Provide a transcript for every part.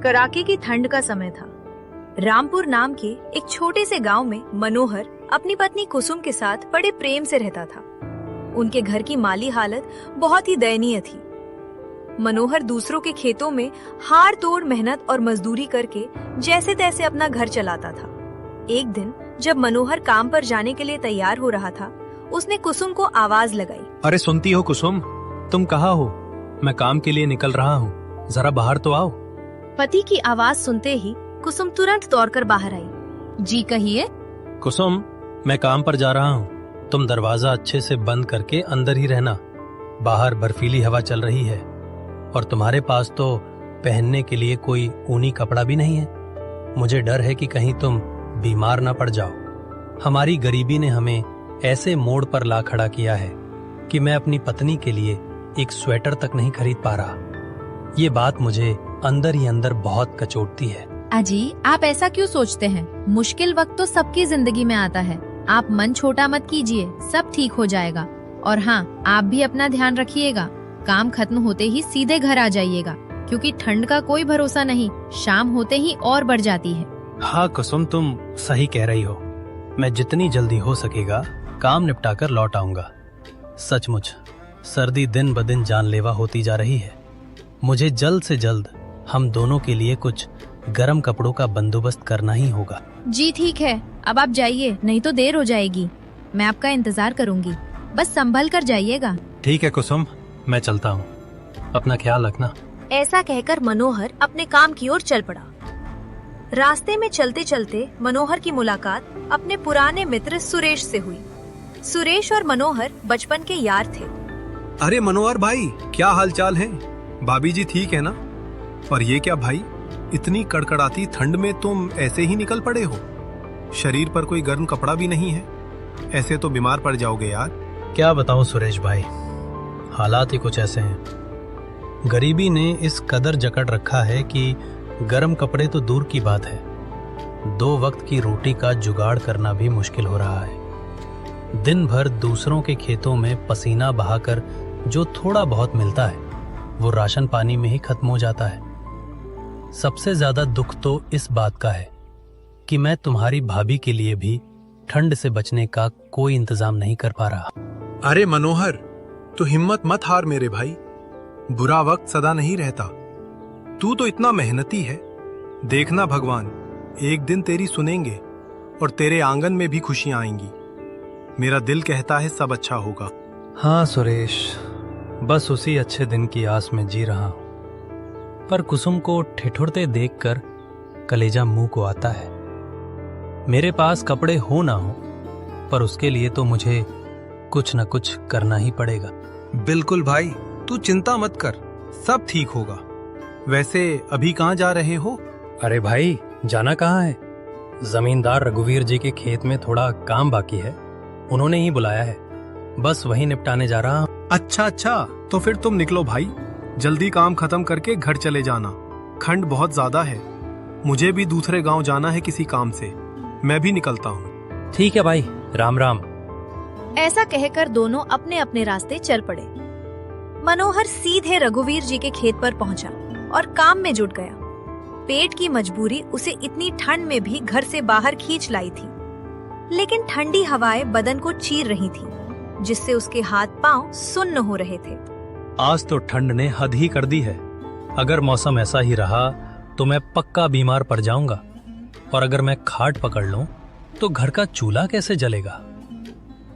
कड़ाके की ठंड का समय था। रामपुर नाम के एक छोटे से गांव में मनोहर अपनी पत्नी कुसुम के साथ बड़े प्रेम से रहता था। उनके घर की माली हालत बहुत ही दयनीय थी। मनोहर दूसरों के खेतों में हाड़ तोड़ मेहनत और मजदूरी करके जैसे तैसे अपना घर चलाता था। एक दिन जब मनोहर काम पर जाने के लिए तैयार हो रहा था, उसने कुसुम को आवाज लगाई। अरे सुनती हो कुसुम, तुम कहाँ हो? मैं काम के लिए निकल रहा हूँ, जरा बाहर तो आओ। पति की आवाज सुनते ही कुसुम तुरंत दौड़कर बाहर आई। जी कहिए। कुसुम, मैं काम पर जा रहा हूँ, तुम दरवाजा अच्छे से बंद करके अंदर ही रहना। बाहर बर्फीली हवा चल रही है और तुम्हारे पास तो पहनने के लिए कोई ऊनी कपड़ा भी नहीं है। मुझे डर है कि कहीं तुम बीमार ना पड़ जाओ। हमारी गरीबी ने हमें ऐसे मोड़ पर ला खड़ा किया है कि मैं अपनी पत्नी के लिए एक स्वेटर तक नहीं खरीद पा रहा। ये बात मुझे अंदर ही अंदर बहुत कचोटती है। अजी, आप ऐसा क्यों सोचते हैं? मुश्किल वक्त तो सबकी जिंदगी में आता है। आप मन छोटा मत कीजिए, सब ठीक हो जाएगा। और हाँ, आप भी अपना ध्यान रखिएगा। काम खत्म होते ही सीधे घर आ जाइएगा, क्योंकि ठंड का कोई भरोसा नहीं, शाम होते ही और बढ़ जाती है। हाँ कुसुम, तुम सही कह रही हो। मैं जितनी जल्दी हो सकेगा काम निपटाकर लौट आऊंगा। सचमुच सर्दी दिन ब दिन जानलेवा होती जा रही है। मुझे जल्द से जल्द हम दोनों के लिए कुछ गर्म कपड़ों का बंदोबस्त करना ही होगा। जी ठीक है, अब आप जाइए, नहीं तो देर हो जाएगी। मैं आपका इंतजार करूंगी, बस संभल कर जाइएगा। ठीक है कुसुम, मैं चलता हूँ, अपना ख्याल रखना। ऐसा कहकर मनोहर अपने काम की ओर चल पड़ा। रास्ते में चलते चलते मनोहर की मुलाकात अपने पुराने मित्र सुरेश से हुई। सुरेश और मनोहर बचपन के यार थे। अरे मनोहर भाई, क्या हालचाल है? भाभी जी ठीक है ना? और ये क्या भाई, इतनी कड़कड़ाती ठंड में तुम ऐसे ही निकल पड़े हो? शरीर पर कोई गर्म कपड़ा भी नहीं है, ऐसे तो बीमार पड़ जाओगे यार। क्या बताऊं सुरेश भाई, हालात ही कुछ ऐसे हैं। गरीबी ने इस कदर जकड़ रखा है कि गर्म कपड़े तो दूर की बात है, 2 वक्त की रोटी का जुगाड़ करना भी मुश्किल हो रहा है। दिन भर दूसरों के खेतों में पसीना बहाकर जो थोड़ा बहुत मिलता है वो राशन पानी में ही खत्म हो जाता है। सबसे ज्यादा दुख तो इस बात का है कि मैं तुम्हारी भाभी के लिए भी ठंड से बचने का कोई इंतजाम नहीं कर पा रहा। अरे मनोहर, तो हिम्मत मत हार मेरे भाई, बुरा वक्त सदा नहीं रहता। तू तो इतना मेहनती है, देखना भगवान एक दिन तेरी सुनेंगे और तेरे आंगन में भी खुशियां आएंगी। मेरा दिल कहता है सब अच्छा होगा। हाँ सुरेश, बस उसी अच्छे दिन की आस में जी रहा हूं। पर कुसुम को ठिठुरते देखकर कलेजा मुंह को आता है। मेरे पास कपड़े हो ना हो, पर उसके लिए तो मुझे कुछ न कुछ करना ही पड़ेगा। बिल्कुल भाई, तू चिंता मत कर, सब ठीक होगा। वैसे अभी कहाँ जा रहे हो? अरे भाई, जाना कहाँ है? जमींदार रघुवीर जी के खेत में थोड़ा काम बाकी है, उन्होंने ही बुलाया है, बस वही निपटाने जा रहा हूँ। अच्छा, तो फिर तुम निकलो भाई, जल्दी काम खत्म करके घर चले जाना। ठंड बहुत ज्यादा है, मुझे भी दूसरे गांव जाना है किसी काम से। मैं भी निकलता हूँ। ठीक है भाई, राम राम। ऐसा कहकर दोनों अपने अपने रास्ते चल पड़े। मनोहर सीधे रघुवीर जी के खेत पर पहुंचा और काम में जुट गया। पेट की मजबूरी उसे इतनी ठंड में भी घर से बाहर खींच लाई थी, लेकिन ठंडी हवाएं बदन को चीर रही थी, जिससे उसके हाथ पांव सुन्न हो रहे थे। आज तो ठंड ने हद ही कर दी है। अगर मौसम ऐसा ही रहा तो मैं पक्का बीमार पड़ जाऊंगा, और अगर मैं खाट पकड़ लूं तो घर का चूल्हा कैसे जलेगा?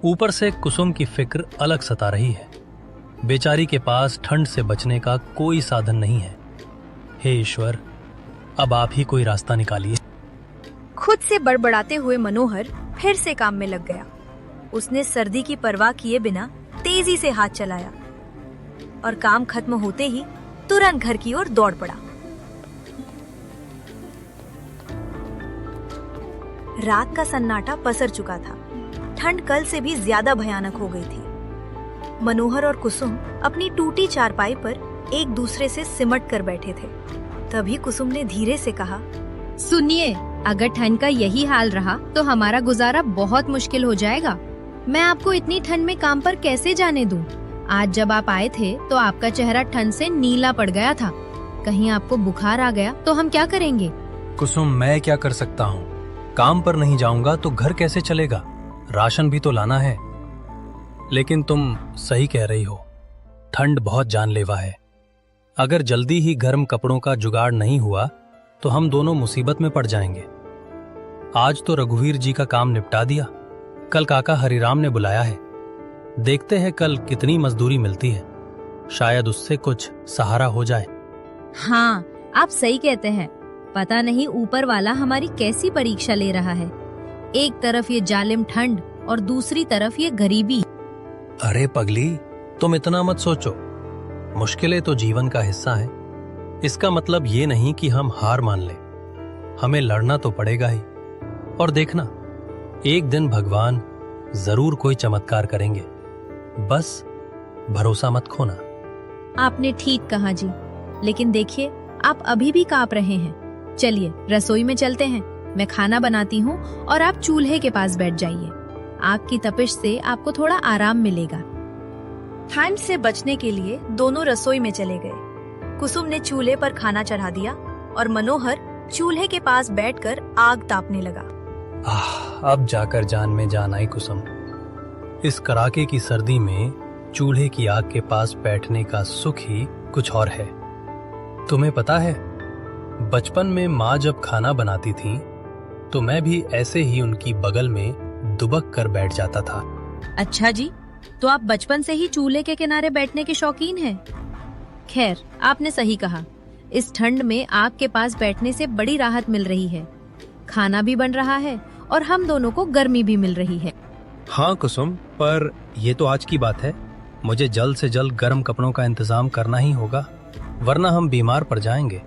ऊपर से कुसुम की फिक्र अलग सता रही है। बेचारी के पास ठंड से बचने का कोई साधन नहीं है। हे ईश्वर, अब आप ही कोई रास्ता निकालिए। खुद से बड़बड़ाते हुए मनोहर फिर से काम में लग गया। उसने सर्दी की परवाह किए बिना तेजी से हाथ चलाया और काम खत्म होते ही तुरंत घर की ओर दौड़ पड़ा। रात का सन्नाटा पसर चुका था। ठंड कल से भी ज्यादा भयानक हो गई थी। मनोहर और कुसुम अपनी टूटी चारपाई पर एक दूसरे से सिमट कर बैठे थे। तभी कुसुम ने धीरे से कहा, सुनिए, अगर ठंड का यही हाल रहा तो हमारा गुजारा बहुत मुश्किल हो जाएगा। मैं आपको इतनी ठंड में काम पर कैसे जाने दूं? आज जब आप आए थे तो आपका चेहरा ठंड से नीला पड़ गया था। कहीं आपको बुखार आ गया तो हम क्या करेंगे? कुसुम, मैं क्या कर सकता हूँ? काम पर नहीं जाऊंगा तो घर कैसे चलेगा? राशन भी तो लाना है। लेकिन तुम सही कह रही हो, ठंड बहुत जानलेवा है। अगर जल्दी ही गर्म कपड़ों का जुगाड़ नहीं हुआ तो हम दोनों मुसीबत में पड़ जाएंगे। आज तो रघुवीर जी का काम निपटा दिया, कल काका हरिराम ने बुलाया है। देखते हैं कल कितनी मजदूरी मिलती है, शायद उससे कुछ सहारा हो जाए। हाँ, आप सही कहते हैं। पता नहीं ऊपर वाला हमारी कैसी परीक्षा ले रहा है। एक तरफ ये जालिम ठंड और दूसरी तरफ ये गरीबी। अरे पगली, तुम इतना मत सोचो। मुश्किलें तो जीवन का हिस्सा है। इसका मतलब ये नहीं कि हम हार मान लें। हमें लड़ना तो पड़ेगा ही। और देखना, एक दिन भगवान जरूर कोई चमत्कार करेंगे। बस भरोसा मत खोना। आपने ठीक कहा जी, लेकिन देखिए आप अभी भी कांप रहे हैं। चलिए रसोई में चलते हैं, मैं खाना बनाती हूँ और आप चूल्हे के पास बैठ जाइए। आग की तपिश से आपको थोड़ा आराम मिलेगा। ठंड से बचने के लिए दोनों रसोई में चले गए। कुसुम ने चूल्हे पर खाना चढ़ा दिया और मनोहर चूल्हे के पास बैठकर आग तापने लगा। अब जाकर जान में जान आई कुसुम। इस कड़ाके की सर्दी में चूल्हे की आग के पास बैठने का सुख ही कुछ और है। तुम्हें पता है, बचपन में माँ जब खाना बनाती थी तो मैं भी ऐसे ही उनकी बगल में दुबक कर बैठ जाता था। अच्छा जी, तो आप बचपन से ही चूल्हे के किनारे बैठने के शौकीन हैं। खैर, आपने सही कहा। इस ठंड में आग के पास बैठने से बड़ी राहत मिल रही है। खाना भी बन रहा है और हम दोनों को गर्मी भी मिल रही है। हाँ कुसुम, पर ये तो आज की बात है। मुझे जल्द से जल्द गर्म कपड़ों का इंतजाम करना ही होगा, वरना हम बीमार पड़ जाएंगे।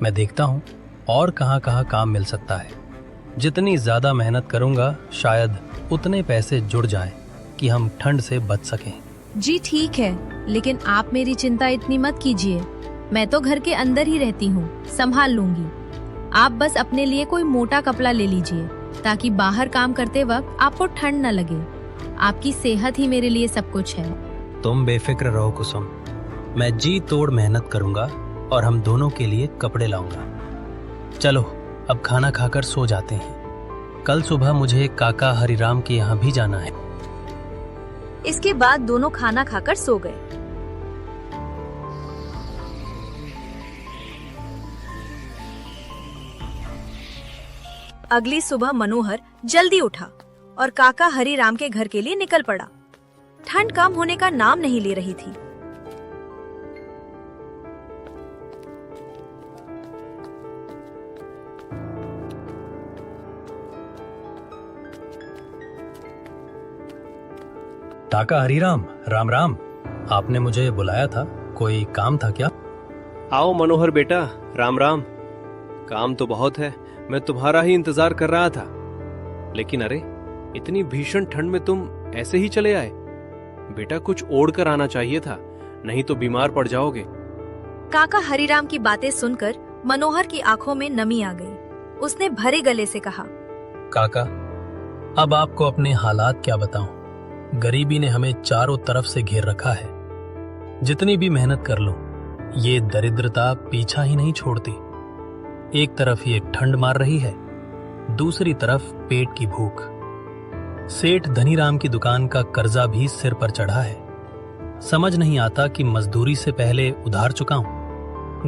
मैं देखता हूँ और कहाँ कहाँ काम मिल सकता है। जितनी ज्यादा मेहनत करूंगा शायद उतने पैसे जुड़ जाएं कि हम ठंड से बच सकें। जी ठीक है, लेकिन आप मेरी चिंता इतनी मत कीजिए। मैं तो घर के अंदर ही रहती हूँ, संभाल लूंगी। आप बस अपने लिए कोई मोटा कपड़ा ले लीजिए ताकि बाहर काम करते वक्त आपको ठंड न लगे। आपकी सेहत ही मेरे लिए सब कुछ है। तुम बेफिक्र रहो कुसुम, मैं जी तोड़ मेहनत करूंगा और हम दोनों के लिए कपड़े लाऊंगा। चलो अब खाना खाकर सो जाते हैं। कल सुबह मुझे काका हरिराम के यहाँ भी जाना है। इसके बाद दोनों खाना खाकर सो गए। अगली सुबह मनोहर जल्दी उठा और काका हरिराम के घर के लिए निकल पड़ा। ठंड कम होने का नाम नहीं ले रही थी। काका हरिराम, राम राम। आपने मुझे बुलाया था, कोई काम था क्या? आओ मनोहर बेटा, राम राम। काम तो बहुत है, मैं तुम्हारा ही इंतजार कर रहा था। लेकिन अरे, इतनी भीषण ठंड में तुम ऐसे ही चले आए? बेटा कुछ ओढ़ कर आना चाहिए था, नहीं तो बीमार पड़ जाओगे। काका हरिराम की बातें सुनकर मनोहर की आंखों में नमी आ गई। उसने भरे गले से कहा, काका, अब आपको अपने हालात क्या बताऊं। गरीबी ने हमें चारों तरफ से घेर रखा है। जितनी भी मेहनत कर लो, ये दरिद्रता पीछा ही नहीं छोड़ती। एक तरफ ये ठंड मार रही है, दूसरी तरफ पेट की भूख। सेठ धनीराम की दुकान का कर्जा भी सिर पर चढ़ा है। समझ नहीं आता कि मजदूरी से पहले उधार चुकाऊं,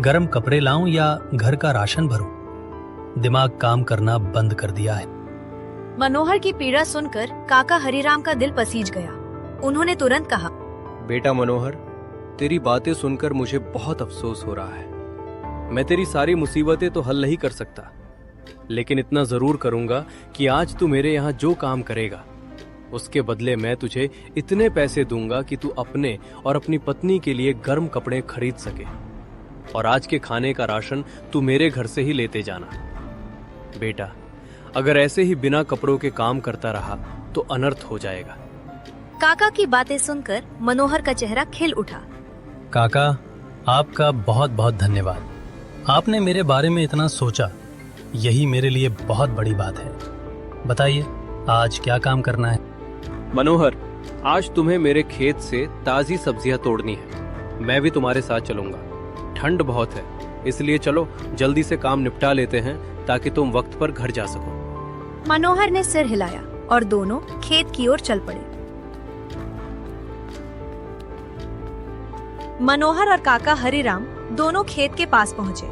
गर्म कपड़े लाऊं या घर का राशन भरूं। दिमाग काम करना बंद कर दिया है। मनोहर की पीड़ा सुनकर काका हरिराम का दिल पसीज गया। उन्होंने तुरंत कहा, बेटा मनोहर, तेरी बातें सुनकर मुझे बहुत अफसोस हो रहा है। मैं तेरी सारी मुसीबतें तो हल नहीं कर सकता, लेकिन इतना जरूर करूंगा कि आज तू मेरे यहाँ जो काम करेगा उसके बदले मैं तुझे इतने पैसे दूंगा कि तू अपने और अपनी पत्नी के लिए गर्म कपड़े खरीद सके। और आज के खाने का राशन तू मेरे घर से ही लेते जाना। बेटा, अगर ऐसे ही बिना कपड़ों के काम करता रहा तो अनर्थ हो जाएगा। काका की बातें सुनकर मनोहर का चेहरा खिल उठा। काका, आपका बहुत बहुत धन्यवाद। आपने मेरे बारे में इतना सोचा, यही मेरे लिए बहुत बड़ी बात है। बताइए, आज क्या काम करना है? मनोहर, आज तुम्हें मेरे खेत से ताजी सब्जियां तोड़नी है। मैं भी तुम्हारे साथ चलूंगा। ठंड बहुत है, इसलिए चलो जल्दी से काम निपटा लेते हैं ताकि तुम वक्त पर घर जा सको। मनोहर ने सिर हिलाया और दोनों खेत की ओर चल पड़े। मनोहर और काका हरिराम दोनों खेत के पास पहुंचे।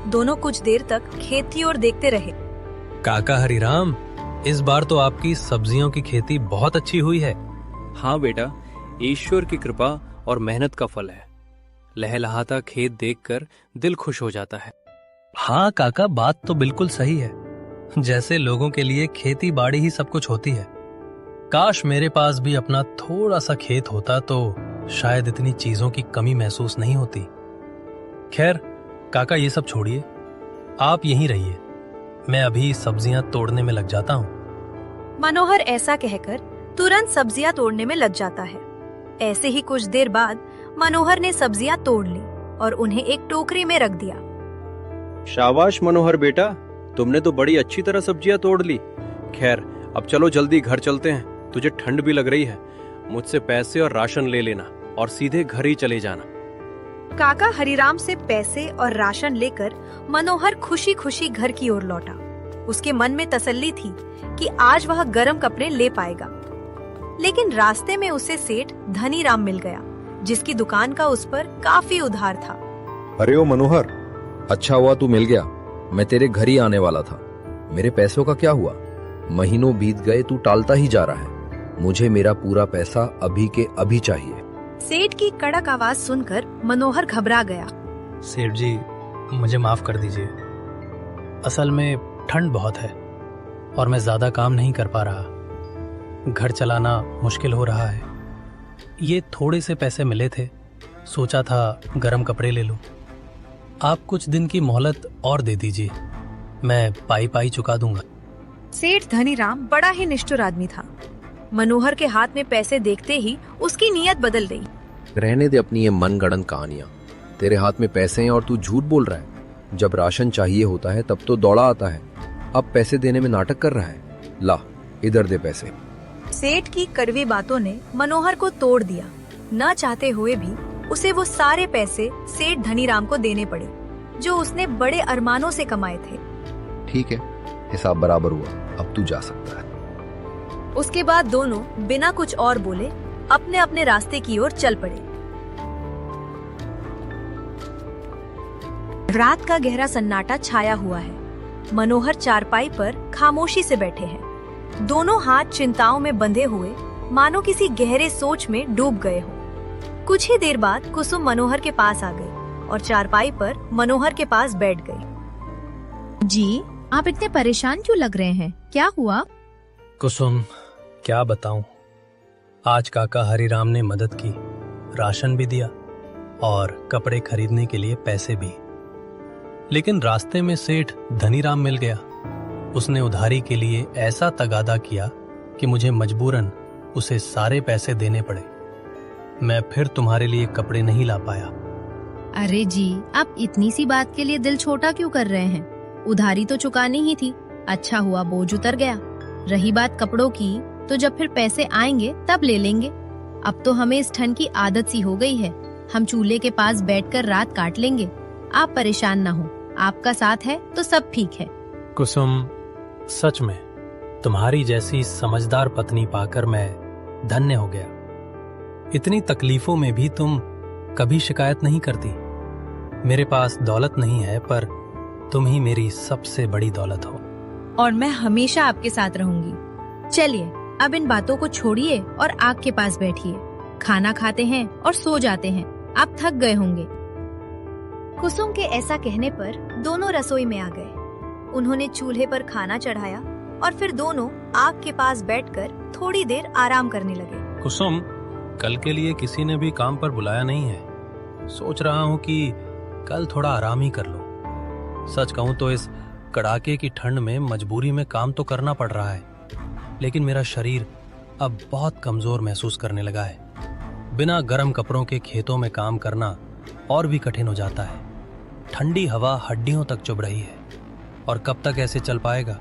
दोनों कुछ देर तक खेत की ओर देखते रहे। काका हरिराम, इस बार तो आपकी सब्जियों की खेती बहुत अच्छी हुई है। हाँ बेटा, ईश्वर की कृपा और मेहनत का फल है। लहलहाता खेत देखकर दिल खुश हो जाता है। हाँ काका, बात तो बिल्कुल सही है। जैसे लोगों के लिए खेती बाड़ी ही सब कुछ होती है। काश मेरे पास भी अपना थोड़ा सा खेत होता तो शायद इतनी चीजों की कमी महसूस नहीं होती। खैर काका, ये सब छोड़िए, आप यहीं रहिए, मैं अभी सब्जियां तोड़ने में लग जाता हूँ। मनोहर ऐसा कहकर तुरंत सब्जियां तोड़ने में लग जाता है। ऐसे ही कुछ देर बाद मनोहर ने सब्जियां तोड़ ली और उन्हें एक टोकरी में रख दिया। शाबाश मनोहर बेटा, तुमने तो बड़ी अच्छी तरह सब्जियां तोड़ ली। खैर अब चलो जल्दी घर चलते हैं, तुझे ठंड भी लग रही है। मुझसे पैसे और राशन ले लेना और सीधे घर ही चले जाना। काका हरिराम से पैसे और राशन लेकर मनोहर खुशी खुशी घर की ओर लौटा। उसके मन में तसल्ली थी कि आज वह गर्म कपड़े ले पाएगा। लेकिन रास्ते में उसे सेठ धनीराम मिल गया, जिसकी दुकान का उस पर काफी उधार था। अरे ओ मनोहर, अच्छा हुआ तू मिल गया। मैं तेरे घर ही आने वाला था। मेरे पैसों का क्या हुआ? महीनों बीत गए, तू टालता ही जा रहा है। मुझे मेरा पूरा पैसा अभी के अभी चाहिए। सेठ की कड़क आवाज सुनकर मनोहर घबरा गया। सेठ जी, मुझे माफ कर दीजिए। असल में ठंड बहुत है और मैं ज्यादा काम नहीं कर पा रहा। घर चलाना मुश्किल हो रहा है। ये थोड़े से पैसे मिले थे, सोचा था गरम कपड़े ले लूं। आप कुछ दिन की मोहलत और दे दीजिए, मैं पाई पाई चुका दूंगा। सेठ धनीराम बड़ा ही निष्ठुर आदमी था। मनोहर के हाथ में पैसे देखते ही उसकी नीयत बदल गई। रहने दे अपनी ये मनगढ़ंत कहानियां। तेरे हाथ में पैसे हैं और तू झूठ बोल रहा है। जब राशन चाहिए होता है तब तो दौड़ा आता है। अब पैसे देने में नाटक कर रहा है। ला, इधर दे पैसे। सेठ की कड़वी बातों ने मनोहर को तोड़ दिया। न चाहते हुए भी उसे वो सारे पैसे सेठ धनीराम को देने पड़े, जो उसने बड़े अरमानों से कमाए थे। ठीक है, हिसाब बराबर हुआ, अब तू जा सकता है। उसके बाद दोनों बिना कुछ और बोले अपने अपने रास्ते की ओर चल पड़े। रात का गहरा सन्नाटा छाया हुआ है। मनोहर चारपाई पर खामोशी से बैठे हैं। दोनों हाथ चिंताओं में बंधे हुए मानो किसी गहरे सोच में डूब गए हो। कुछ ही देर बाद कुसुम मनोहर के पास आ गई और चारपाई पर मनोहर के पास बैठ गई। जी, आप इतने परेशान क्यों लग रहे हैं? क्या हुआ? कुसुम, क्या बताऊं, आज काका हरिराम ने मदद की, राशन भी दिया और कपड़े खरीदने के लिए पैसे भी। लेकिन रास्ते में सेठ धनीराम मिल गया। उसने उधारी के लिए ऐसा तगादा किया कि मुझे मजबूरन उसे सारे पैसे देने पड़े। मैं फिर तुम्हारे लिए कपड़े नहीं ला पाया। अरे जी, आप इतनी सी बात के लिए दिल छोटा क्यों कर रहे हैं? उधारी तो चुकानी ही थी। अच्छा हुआ बोझ उतर गया। रही बात कपड़ों की, तो जब फिर पैसे आएंगे तब ले लेंगे। अब तो हमें इस ठंड की आदत सी हो गई है। हम चूल्हे के पास बैठकर रात काट लेंगे। आप परेशान ना हो, आपका साथ है तो सब ठीक है। कुसुम, सच में तुम्हारी जैसी समझदार पत्नी पाकर मैं धन्य हो गया। इतनी तकलीफों में भी तुम कभी शिकायत नहीं करती। मेरे पास दौलत नहीं है, पर तुम ही मेरी सबसे बड़ी दौलत हो। और मैं हमेशा आपके साथ रहूंगी। चलिए, अब इन बातों को छोड़िए और आग के पास बैठिए। खाना खाते हैं और सो जाते हैं। आप थक गए होंगे। कुसुम के ऐसा कहने पर दोनों रसोई में आ गए। उन्होंने चूल्हे पर खाना चढ़ाया और फिर दोनों आग के पास बैठकर थोड़ी देर आराम करने लगे। कुसुम, कल के लिए किसी ने भी काम पर बुलाया नहीं है। सोच रहा हूँ कि कल थोड़ा आराम ही कर लो। सच कहूँ तो इस कड़ाके की ठंड में मजबूरी में काम तो करना पड़ रहा है, लेकिन मेरा शरीर अब बहुत कमजोर महसूस करने लगा है। बिना गर्म कपड़ों के खेतों में काम करना और भी कठिन हो जाता है। ठंडी हवा हड्डियों तक चुभ रही है और कब तक ऐसे चल पाएगा,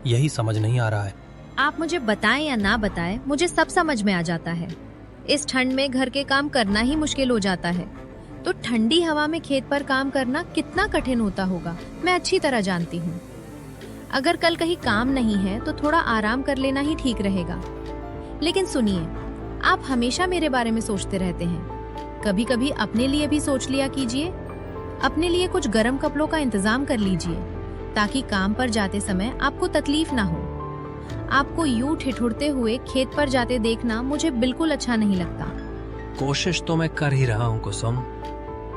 यही समझ नहीं आ रहा है। आप मुझे बताएं या ना बताएं, मुझे सब समझ में आ जाता है। इस ठंड में घर के काम करना ही मुश्किल हो जाता है। तो ठंडी हवा में खेत पर काम करना कितना कठिन होता होगा मैं अच्छी तरह जानती हूँ। अगर कल कहीं काम नहीं है तो थोड़ा आराम कर लेना ही ठीक रहेगा। लेकिन सुनिए, आप हमेशा मेरे बारे में सोचते रहते हैं, कभी कभी अपने लिए भी सोच लिया कीजिए। अपने लिए कुछ गर्म कपड़ों का इंतजाम कर लीजिए ताकि काम पर जाते समय आपको तकलीफ ना हो। आपको यूं ठिठुरते हुए खेत पर जाते देखना मुझे बिल्कुल अच्छा नहीं लगता। कोशिश तो मैं कर ही रहा हूँ कुसुम,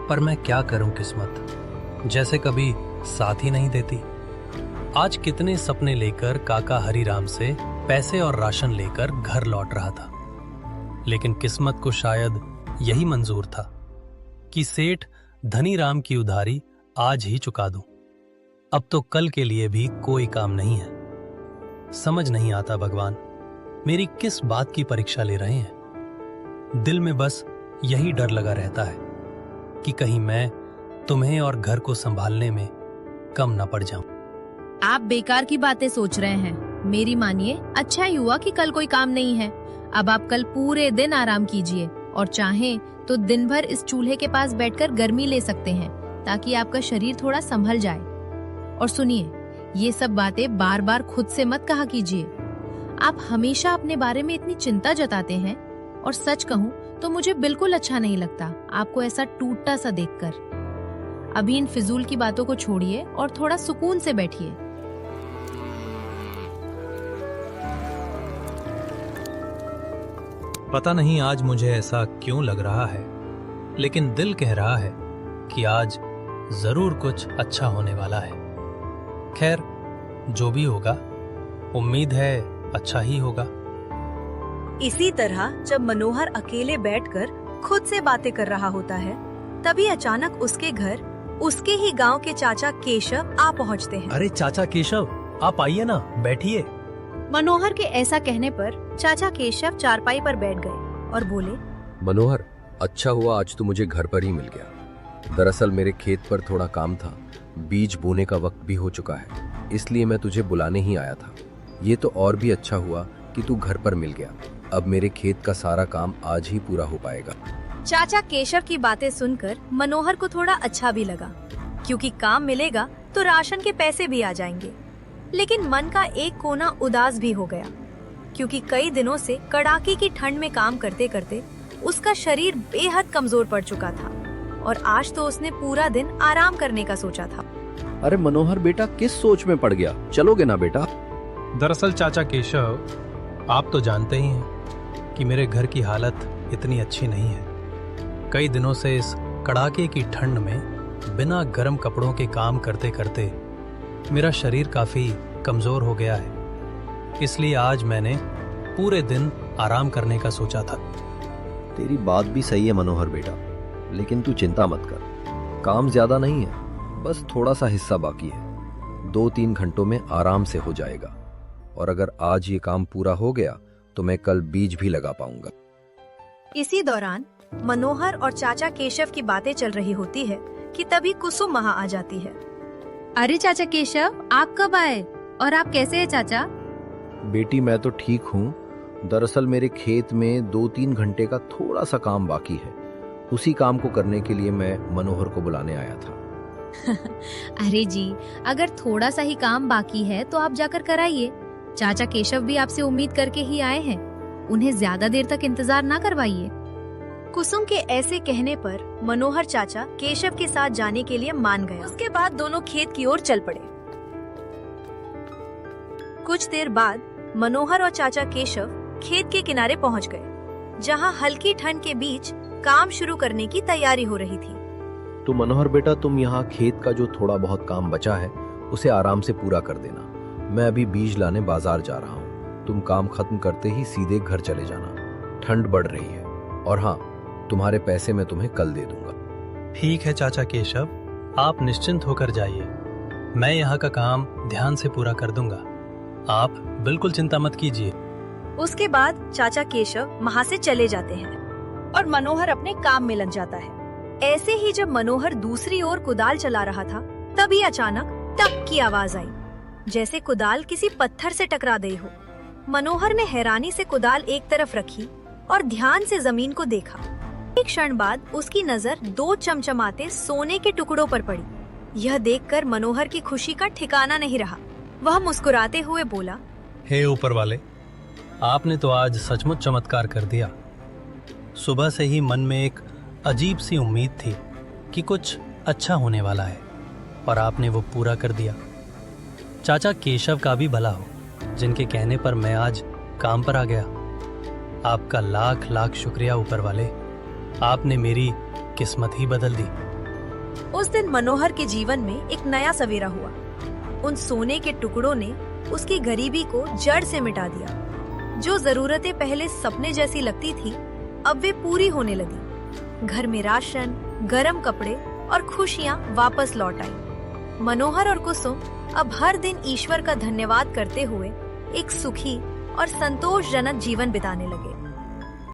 पर मैं क्या करूँ, किस्मत जैसे कभी साथ ही नहीं देती। आज कितने सपने लेकर काका हरिराम से पैसे और राशन लेकर घर लौट रहा था, लेकिन किस्मत को शायद यही मंजूर था कि सेठ धनीराम की उधारी आज ही चुका दूं। अब तो कल के लिए भी कोई काम नहीं है। समझ नहीं आता भगवान, मेरी किस बात की परीक्षा ले रहे हैं। दिल में बस यही डर लगा रहता है कि कहीं मैं तुम्हें और घर को संभालने में कम ना पड़ जाऊं। आप बेकार की बातें सोच रहे हैं। मेरी मानिए, अच्छा ही हुआ कि कल कोई काम नहीं है। अब आप कल पूरे दिन आराम कीजिए और चाहें तो दिन भर इस चूल्हे के पास बैठकर गर्मी ले सकते हैं ताकि आपका शरीर थोड़ा संभल जाए। और सुनिए, ये सब बातें बार बार खुद से मत कहा कीजिए। आप हमेशा अपने बारे में इतनी चिंता जताते हैं और सच कहूँ तो मुझे बिल्कुल अच्छा नहीं लगता आपको ऐसा टूटा सा देखकर। अभी इन फिजूल की बातों को छोड़िए और थोड़ा सुकून से बैठिए। पता नहीं आज मुझे ऐसा क्यों लग रहा है, लेकिन दिल कह रहा है कि आज जरूर कुछ अच्छा होने वाला है। खैर, जो भी होगा, उम्मीद है अच्छा ही होगा। इसी तरह जब मनोहर अकेले बैठकर खुद से बातें कर रहा होता है, तभी अचानक उसके घर उसके ही गांव के चाचा केशव आ पहुंचते हैं। अरे चाचा केशव, आप आइए ना, बैठिए। मनोहर के ऐसा कहने पर चाचा केशव चारपाई पर बैठ गए और बोले, मनोहर, अच्छा हुआ आज तू मुझे घर पर ही मिल गया। दरअसल मेरे खेत पर थोड़ा काम था, बीज बोने का वक्त भी हो चुका है, इसलिए मैं तुझे बुलाने ही आया था। ये तो और भी अच्छा हुआ कि तू घर पर मिल गया। अब मेरे खेत का सारा काम आज ही पूरा हो पाएगा। चाचा केशव की बातें सुनकर मनोहर को थोड़ा अच्छा भी लगा, क्योंकि काम मिलेगा तो राशन के पैसे भी आ जाएंगे। लेकिन मन का एक कोना उदास भी हो गया, क्योंकि कई दिनों से कड़ाके की ठंड में काम करते करते उसका शरीर बेहद कमजोर पड़ चुका था और आज तो उसने पूरा दिन आराम करने का सोचा था। अरे मनोहर बेटा, किस सोच में पड़ गया? चलोगे ना बेटा? दरअसल चाचा केशव, आप तो जानते ही हैं कि मेरे घर की हालत इतनी अच्छी नहीं है। कई दिनों से इस कड़ाके की ठंड में बिना गर्म कपड़ों के काम करते करते मेरा शरीर काफी कमजोर हो गया है। इसलिए आज मैंने पूरे दिन आराम करने का सोचा था। तेरी बात भी सही है मनोहर बेटा, लेकिन तू चिंता मत कर। काम ज्यादा नहीं है, बस थोड़ा सा हिस्सा बाकी है। 2-3 घंटों में आराम से हो जाएगा, और अगर आज ये काम पूरा हो गया तो मैं कल बीज भी लगा पाऊंगा। इसी दौरान मनोहर और चाचा केशव की बातें चल रही होती है कि तभी कुसुम वहाँ आ जाती है। अरे चाचा केशव, आप कब आए और आप कैसे हैं चाचा? बेटी, मैं तो ठीक हूँ। दरअसल मेरे खेत में 2-3 घंटे का थोड़ा सा काम बाकी है। उसी काम को करने के लिए मैं मनोहर को बुलाने आया था। अरे जी, अगर थोड़ा सा ही काम बाकी है तो आप जाकर कराइए। चाचा केशव भी आपसे उम्मीद करके ही आए हैं, उन्हें ज्यादा देर तक इंतजार ना करवाइए। कुसुम के ऐसे कहने पर मनोहर चाचा केशव के साथ जाने के लिए मान गया। उसके बाद दोनों खेत की ओर चल पड़े। कुछ देर बाद मनोहर और चाचा केशव खेत के किनारे पहुंच गए, जहां हल्की ठंड के बीच काम शुरू करने की तैयारी हो रही थी। तो मनोहर बेटा, तुम यहाँ खेत का जो थोड़ा बहुत काम बचा है उसे आराम से पूरा कर देना। मैं अभी बीज लाने बाजार जा रहा हूँ। तुम काम खत्म करते ही सीधे घर चले जाना। ठंड बढ़ रही है, और हाँ, तुम्हारे पैसे मैं तुम्हें कल दे दूंगा। ठीक है चाचा केशव, आप निश्चिंत होकर जाइए। मैं यहाँ का काम ध्यान से पूरा कर दूंगा। आप बिल्कुल चिंता मत कीजिए। उसके बाद चाचा केशव वहाँ से चले जाते हैं और मनोहर अपने काम में लग जाता है। ऐसे ही जब मनोहर दूसरी ओर कुदाल चला रहा था, तभी अचानक टक की आवाज आई, जैसे कुदाल किसी पत्थर से टकरा गई हो। मनोहर ने हैरानी से कुदाल एक तरफ रखी और ध्यान से जमीन को देखा। एक क्षण बाद उसकी नजर 2 चमचमाते सोने के टुकड़ों पर पड़ी। यह देखकर मनोहर की खुशी का ठिकाना नहीं रहा। वह मुस्कुराते हुए बोला, हे ऊपर वाले, आपने तो आज सचमुच चमत्कार कर दिया। सुबह से ही मन में एक अजीब सी उम्मीद थी कि कुछ अच्छा होने वाला है और आपने वो पूरा कर दिया। चाचा केशव का भी भला हो, जिनके कहने पर मैं आज काम पर आ गया। आपका लाख लाख शुक्रिया ऊपर वाले, आपने मेरी किस्मत ही बदल दी। उस दिन मनोहर के जीवन में एक नया सवेरा हुआ। उन सोने के टुकड़ों ने उसकी गरीबी को जड़ से मिटा दिया। जो जरूरतें पहले सपने जैसी लगती थी, अब वे पूरी होने लगी। घर में राशन, गरम कपड़े और खुशियां वापस लौट आई। मनोहर और कुसुम अब हर दिन ईश्वर का धन्यवाद करते हुए एक सुखी और संतोषजनक जीवन बिताने लगे।